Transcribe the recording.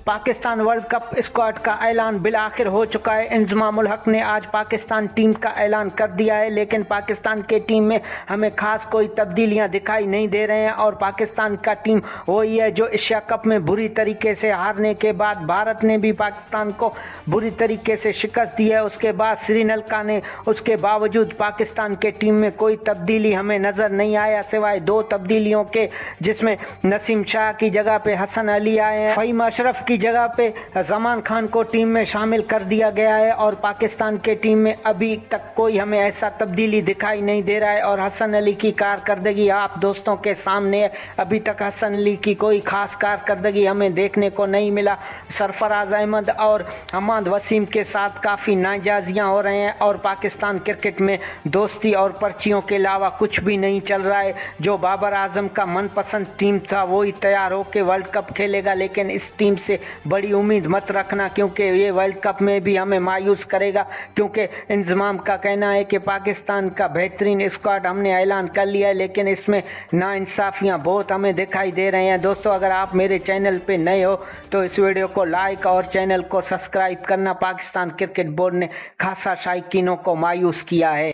Pakistan world cup squad का ऐलान बिलाखिर हो चुका है। इंजमाम उल हक ने आज पाकिस्तान टीम का ऐलान कर दिया है, लेकिन पाकिस्तान के टीम में हमें खास कोई तब्दीलियां दिखाई नहीं दे रहे हैं और पाकिस्तान का टीम वही है जो एशिया कप में बुरी तरीके से हारने के बाद भारत ने भी पाकिस्तान को बुरी तरीके से शिकस्त दी है। उसके बाद श्रीलंका ने, उसके बावजूद पाकिस्तान के टीम में कोई तब्दीली हमें नज़र नहीं आया सिवाय 2 तब्दीलियों के, जिसमें नसीम शाह की जगह पे हसन अली आए हैं, फ़हीम अशरफ की जगह पे जमान खान को टीम में शामिल कर दिया गया है और पाकिस्तान के टीम में अभी तक कोई हमें ऐसा तब्दीली दिखाई नहीं दे रहा है। और हसन अली की कारकर्दगी आप दोस्तों के सामने है। अभी तक हसन अली की कोई खास कारकर्दगी हमें देखने को नहीं मिला। सरफराज अहमद और हमाद वसीम के साथ काफ़ी नाजायजियाँ हो रहे हैं और पाकिस्तान क्रिकेट में दोस्ती और पर्चियों के अलावा कुछ भी नहीं चल रहा है। जो बाबर आजम का मनपसंद टीम था वही तैयार होकर वर्ल्ड कप खेलेगा, लेकिन इस टीम से बड़ी उम्मीद मत रखना क्योंकि ये वर्ल्ड कप में भी हमें मायूस करेगा। क्योंकि इंजमाम का कहना है कि पाकिस्तान का बेहतरीन स्क्वाड हमने ऐलान कर लिया है, लेकिन इसमें नाइंसाफियाँ बहुत हमें दिखाई दे रहे हैं। दोस्तों, अगर आप मेरे चैनल पे नए हो तो इस वीडियो को लाइक और चैनल को सब्सक्राइब करना। पाकिस्तान क्रिकेट बोर्ड ने खासा शायकीनों को मायूस किया है।